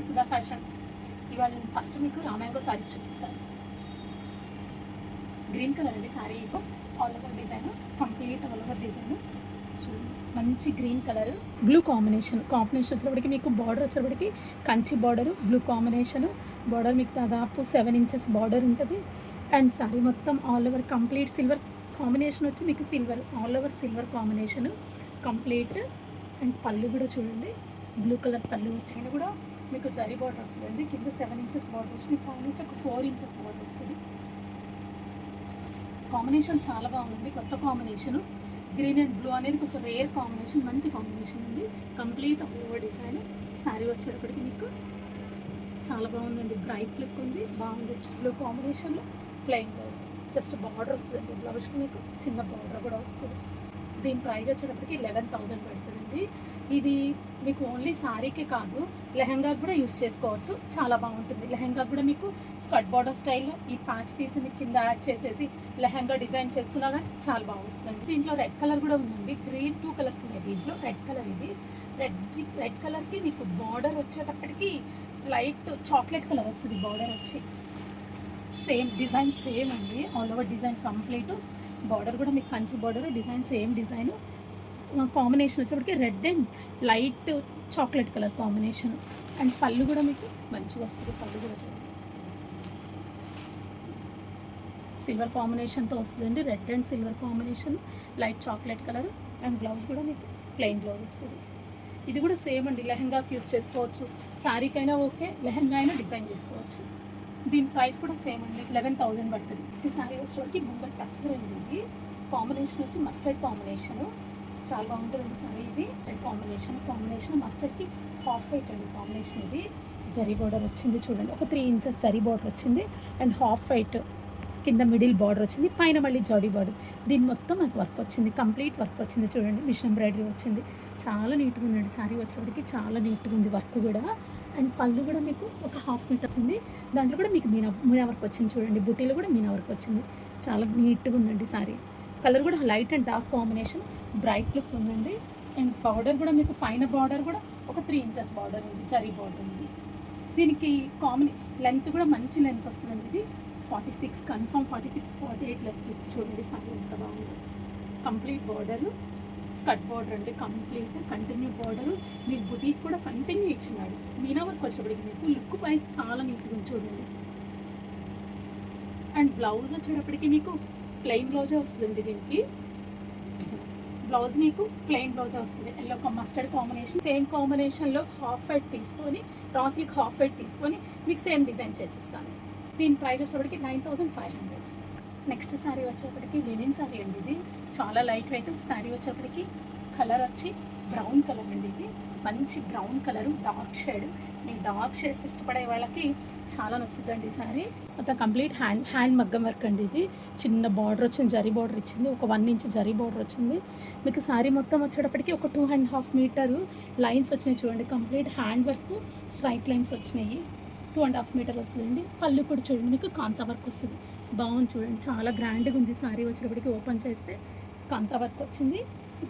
Sudha fashions. ఇవాళ నేను first మీకు రామాంగో సారీస్ చూపిస్తాను. గ్రీన్ కలర్ అండి sorry. All over design, complete all over design చూడండి. మంచి గ్రీన్ కలర్, బ్లూ కాంబినేషన్ వచ్చేటప్పటికి మీకు బార్డర్ వచ్చేటప్పటికి Kanchi border, blue combination border మీకు దాదాపు 7 ఇంచెస్ బార్డర్ ఉంటుంది. అండ్ సారీ మొత్తం all over complete silver combination వచ్చి మీకు silver all over silver combination complete. And పళ్ళు కూడా చూడండి, బ్లూ కలర్ పళ్ళు వచ్చింది కూడా మీకు జరీ బార్డర్ వస్తుందండి. కింద 7 ఇంచెస్ బార్డర్ వచ్చింది, పై నుంచి ఒక 4 ఇంచెస్ బార్డర్ వస్తుంది. కాంబినేషన్ చాలా బాగుంది, కొత్త కాంబినేషను. గ్రీన్ అండ్ బ్లూ అనేది కొంచెం రేర్ కాంబినేషన్, మంచి కాంబినేషన్ ఉంది. Complete over design. శారీ వచ్చేటప్పటికి మీకు చాలా బాగుందండి, బ్రైట్ లుక్ ఉంది, బాగుంది. బ్లూ కాంబినేషన్లో ప్లెయిన్ బ్లౌజ్, జస్ట్ బార్డర్ వస్తుందండి. బ్లౌజ్కి మీకు చిన్న బార్డర్ కూడా వస్తుంది. దీని ప్రైస్ వచ్చేటప్పటికి 11,000 పడుతుందండి. ఇది మీకు ఓన్లీ శారీకే కాదు, లెహంగాకి కూడా యూస్ చేసుకోవచ్చు. చాలా బాగుంటుంది. లెహంగా కూడా మీకు స్కర్ట్ బార్డర్ స్టైల్లో ఈ ప్యాచ్ తీసి మీకు కింద యాడ్ చేసేసి లెహంగా డిజైన్ చేసుకున్నా కానీ చాలా బాగుంటుందండి. దీంట్లో రెడ్ కలర్ కూడా ఉందండి. గ్రీన్ 2 కలర్స్ ఉన్నాయి దీంట్లో. రెడ్ కలర్ ఇది. రెడ్ కలర్కి మీకు బార్డర్ వచ్చేటప్పటికి లైట్ చాక్లెట్ కలర్ వస్తుంది. బార్డర్ వచ్చి సేమ్ డిజైన్ సేమ్ అండి, all over design complete. Border కూడా మీకు Kanchi border, design same design. Combination వచ్చేప్పటికి red and light chocolate colour combination. And పళ్ళు కూడా మీకు మంచిగా వస్తుంది. పళ్ళు కూడా సిల్వర్ కాంబినేషన్తో వస్తుందండి. Red and silver combination, light chocolate colour. And blouse కూడా మీకు ప్లెయిన్ బ్లౌజ్ వస్తుంది. ఇది కూడా సేమ్ అండి, లెహంగాకి యూస్ చేసుకోవచ్చు, శారీకైనా ఓకే, లెహంగా అయినా డిజైన్ చేసుకోవచ్చు. దీని ప్రైస్ కూడా సేమ్ అండి, 11,000 పడుతుంది. నెక్స్ట్ శారీ వచ్చేవాడికి ముందు టస్సర్ అండి. ఇది కాంబినేషన్ వచ్చి మస్టర్డ్ కాంబినేషను, చాలా బాగుంటుందండి సారీ. ఇది రెడ్ కాంబినేషన్ మస్టర్డ్కి హాఫ్ వైట్ అండి కాంబినేషన్. ఇది జరీ బార్డర్ వచ్చింది చూడండి, ఒక 3 ఇంచెస్ జరీ బార్డర్ వచ్చింది. అండ్ హాఫ్ వైట్ కింద మిడిల్ బార్డర్ వచ్చింది, పైన మళ్ళీ జరీ బార్డర్. దీని మొత్తం నాకు వర్క్ వచ్చింది, కంప్లీట్ వర్క్ వచ్చింది చూడండి. మిషన్ ఎంబ్రాయిడరీ వచ్చింది, చాలా నీట్గా ఉందండి. శారీ వచ్చేప్పటికి చాలా నీట్గా ఉంది వర్క్ కూడా. అండ్ పళ్ళు కూడా మీకు ఒక 1/2 మీటర్ వచ్చింది. దాంట్లో కూడా మీకు మీనా వర్క్ వచ్చింది చూడండి. బుటీలో కూడా మీనా వర్క్ వచ్చింది, చాలా నీట్గా ఉందండి శారీ. కలర్ కూడా light and dark combination, bright look ఉందండి. అండ్ బార్డర్ కూడా మీకు పైన బార్డర్ కూడా ఒక 3 ఇంచెస్ బార్డర్ ఉంది, జరీ బార్డర్ ఉంది. దీనికి లెంత్ కూడా మంచి లెంత్ వస్తుందండి. ఇది 46 కన్ఫర్మ్, 46-48 లెంత్ వస్తుంది చూడండి. సారీ ఎంత బాగుంది. కంప్లీట్ బార్డరు, స్కర్ట్ బార్డర్ అండి, కంప్లీట్ కంటిన్యూ బార్డరు. మీకు బుటీస్ కూడా కంటిన్యూ ఇచ్చినాడు. మీనా వర్క్ వచ్చేప్పటికి మీకు లుక్ వైజ్ చాలా నీట్గా చూడండి. అండ్ బ్లౌజ్ వచ్చేటప్పటికి మీకు ప్లెయిన్ బ్లౌజే వస్తుందండి. దీనికి బ్లౌజ్ మీకు ప్లెయిన్ బ్లౌజే వస్తుంది. ఎల్లో మస్టర్డ్ కాంబినేషన్, సేమ్ కాంబినేషన్లో హాఫ్ వైట్ తీసుకొని, రా సిల్క్ హాఫ్ వైట్ తీసుకొని మీకు సేమ్ డిజైన్ చేసిస్తాను. దీని ప్రైస్ వచ్చేటప్పటికి 9,500. నెక్స్ట్ శారీ వచ్చేటప్పటికి లినిన్ శారీ అండి. ఇది చాలా లైట్ వెయిట్ శారీ. వచ్చేటప్పటికి కలర్ వచ్చి బ్రౌన్ కలర్ అండి. ఇది మంచి బ్రౌన్ కలరు, డార్క్ షేడ్. మీ డార్క్ షేడ్స్ ఇష్టపడే వాళ్ళకి చాలా నచ్చుద్దండి ఈ శారీ. మొత్తం కంప్లీట్ హ్యాండ్ మగ్గం వర్క్ అండి. ఇది చిన్న బార్డర్ వచ్చింది, జరీ బార్డర్ ఇచ్చింది, ఒక 1 ఇంచ్ జరీ బార్డర్ వచ్చింది. మీకు శారీ మొత్తం వచ్చేటప్పటికి ఒక 2.5 మీటరు లైన్స్ వచ్చినాయి చూడండి. Complete hand work, straight lines వచ్చినాయి. 2.5 మీటర్ వస్తుందండి. పళ్ళు కూడా చూడండి మీకు కాంతా వర్క్ వస్తుంది, బాగుంది చూడండి. చాలా గ్రాండ్గా ఉంది శారీ. వచ్చేటప్పటికి ఓపెన్ చేస్తే కాంతా వర్క్ వచ్చింది.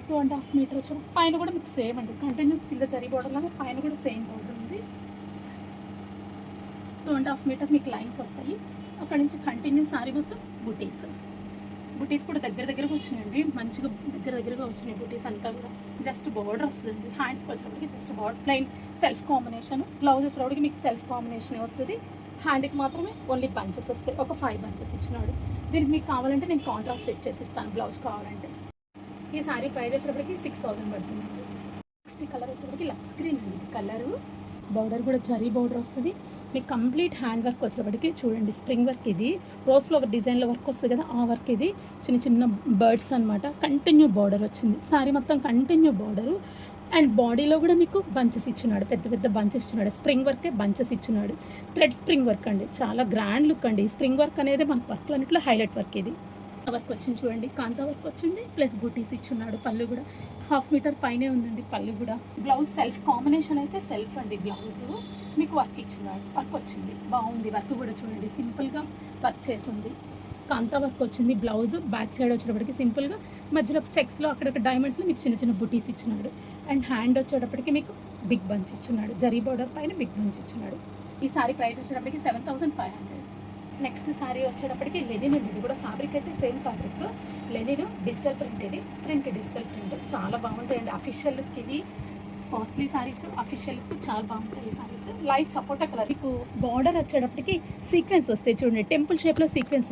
2.5 మీటర్ వచ్చి పైన కూడా మీకు సేమ్ అండి, కంటిన్యూ కింద జరీ బార్డర్ లాగా పైన కూడా సేమ్ బార్డర్ ఉంది. 2.5 మీటర్ మీకు లైన్స్ వస్తాయి. అక్కడ నుంచి కంటిన్యూ శారీ మొత్తం బుటీస్ కూడా దగ్గరగా వచ్చినాయండి, మంచిగా దగ్గరగా వచ్చినాయి బుటీస్ అంతా కూడా. జస్ట్ బార్డర్ వస్తుందండి. హ్యాండ్స్కి వచ్చేటప్పటికి just border, plain self combination. Blouse వచ్చేటప్పటికి మీకు సెల్ఫ్ కాంబినేషన్ వస్తుంది. హ్యాండ్కి మాత్రమే ఓన్లీ బంచెస్ వస్తాయి, ఒక 5 బంచెస్ ఇచ్చినాడు. దీనికి మీకు కావాలంటే నేను కాంట్రాస్ట్ సెట్ చేసి ఇస్తాను బ్లౌజ్ కావాలంటే. ఈ శారీ ప్రైస్ వచ్చేటప్పటికి 6,000 పడుతుంది. నెక్స్ట్ కలర్ వచ్చేటప్పటికి లక్స్ గ్రీన్ అండి. కలరు బార్డర్ కూడా జరీ బార్డర్ వస్తుంది. మీకు కంప్లీట్ హ్యాండ్ వర్క్ వచ్చేటప్పటికి చూడండి, స్ప్రింగ్ వర్క్. ఇది రోజ్ ఫ్లవర్ డిజైన్లో వర్క్ వస్తుంది కదా, ఆ వర్క్. ఇది చిన్న బర్డ్స్ అనమాట. కంటిన్యూ బార్డర్ వచ్చింది శారీ మొత్తం, కంటిన్యూ బార్డరు. అండ్ బాడీలో కూడా మీకు బంచెస్ ఇచ్చినాడు, పెద్ద బంచెస్ ఇచ్చినాడు. స్ప్రింగ్ వర్కే బంచెస్ ఇచ్చినాడు. థ్రెడ్ స్ప్రింగ్ వర్క్ అండి, చాలా గ్రాండ్ లుక్ అండి. స్ప్రింగ్ వర్క్ అనేది మన వర్క్లో అన్నింటిలో హైలైట్ వర్క్. ఇది వర్క్ వచ్చింది చూడండి, కాంతా వర్క్ వచ్చింది, ప్లస్ బుటీస్ ఇచ్చున్నాడు. పళ్ళు కూడా 1/2 మీటర్ పైనే ఉందండి పళ్ళు కూడా. బ్లౌజ్ సెల్ఫ్ కాంబినేషన్ అయితే సెల్ఫ్ అండి. బ్లౌజ్ మీకు వర్క్ ఇచ్చున్నాడు, వర్క్ వచ్చింది, బాగుంది. వర్క్ కూడా చూడండి, సింపుల్గా వర్క్ చేసింది. కాంతా వర్క్ వచ్చింది. బ్లౌజ్ బ్యాక్ సైడ్ వచ్చేటప్పటికి సింపుల్గా మధ్యలో చెక్స్లో అక్కడక్కడ డైమండ్స్లో మీకు చిన్న బుటీస్ ఇచ్చినాడు. అండ్ హ్యాండ్ వచ్చేటప్పటికి మీకు బిగ్ బంచ్ ఇచ్చున్నాడు, జరీ బార్డర్ పైన బిగ్ బంచ్ ఇచ్చున్నాడు. ఈ సారీ ప్రైస్ వచ్చేటప్పటికి 7,500. నెక్స్ట్ సారీ వచ్చేటప్పటికి లెనిన్ అండి. ఇది కూడా ఫ్యాబ్రిక్ అయితే same fabric, Lenin digital print. ఇది ప్రింట్ డిజిటల్ ప్రింట్ చాలా బాగుంటాయండి. అఫీషియల్ లుక్ ఇవి, కాస్ట్లీ సారీస్ అఫీషియల్ లుక్ చాలా బాగుంటాయి. ఈ సారీస్ లైట్ సపోటా కలర్. మీకు బార్డర్ వచ్చేటప్పటికి సీక్వెన్స్ వస్తాయి చూడండి, టెంపుల్ షేప్లో సీక్వెన్స్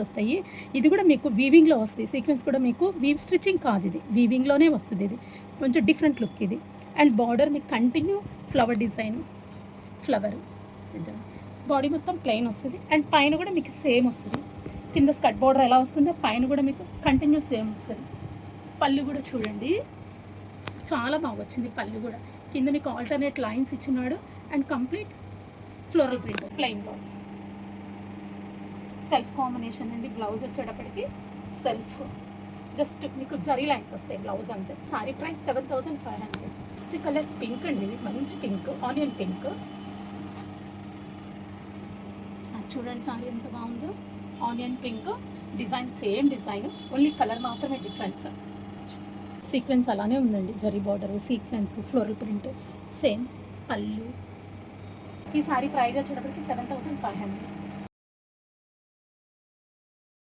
వస్తాయి. ఇది కూడా మీకు వీవింగ్లో వస్తాయి. సీక్వెన్స్ కూడా మీకు వీవ్ స్టిచ్చింగ్ కాదు, ఇది వీవింగ్లోనే వస్తుంది. ఇది కొంచెం డిఫరెంట్ లుక్ ఇది. అండ్ బార్డర్ మీకు continue flower design, flower body మొత్తం ప్లెయిన్ వస్తుంది. అండ్ పైన కూడా మీకు సేమ్ వస్తుంది. కింద స్కర్ట్ బార్డర్ ఎలా వస్తుందో పైన కూడా మీకు కంటిన్యూ సేమ్ వస్తుంది. పళ్ళు కూడా చూడండి చాలా బాగా వచ్చింది. పళ్ళు కూడా కింద మీకు ఆల్టర్నేట్ లైన్స్ ఇచ్చినాడు. And complete floral print, plain blouse, self combination అండి. బ్లౌజ్ వచ్చేటప్పటికి సెల్ఫ్, జస్ట్ మీకు జరీ లైన్స్ వస్తాయి బ్లౌజ్ అంతే. Sorry price 7,500. Next colour pink అండి. ఇది మంచి పింక్, ఆనియన్ పింక్. చూడండి సారీ ఎంత బాగుందో, onion pink design, same design, only colour మాత్రమే డిఫరెన్స్. సీక్వెన్స్ అలానే ఉందండి, zari border, sequence, floral print same. పళ్ళు. ఈ సారీ ప్రైస్ వచ్చేటప్పటికి 7,500.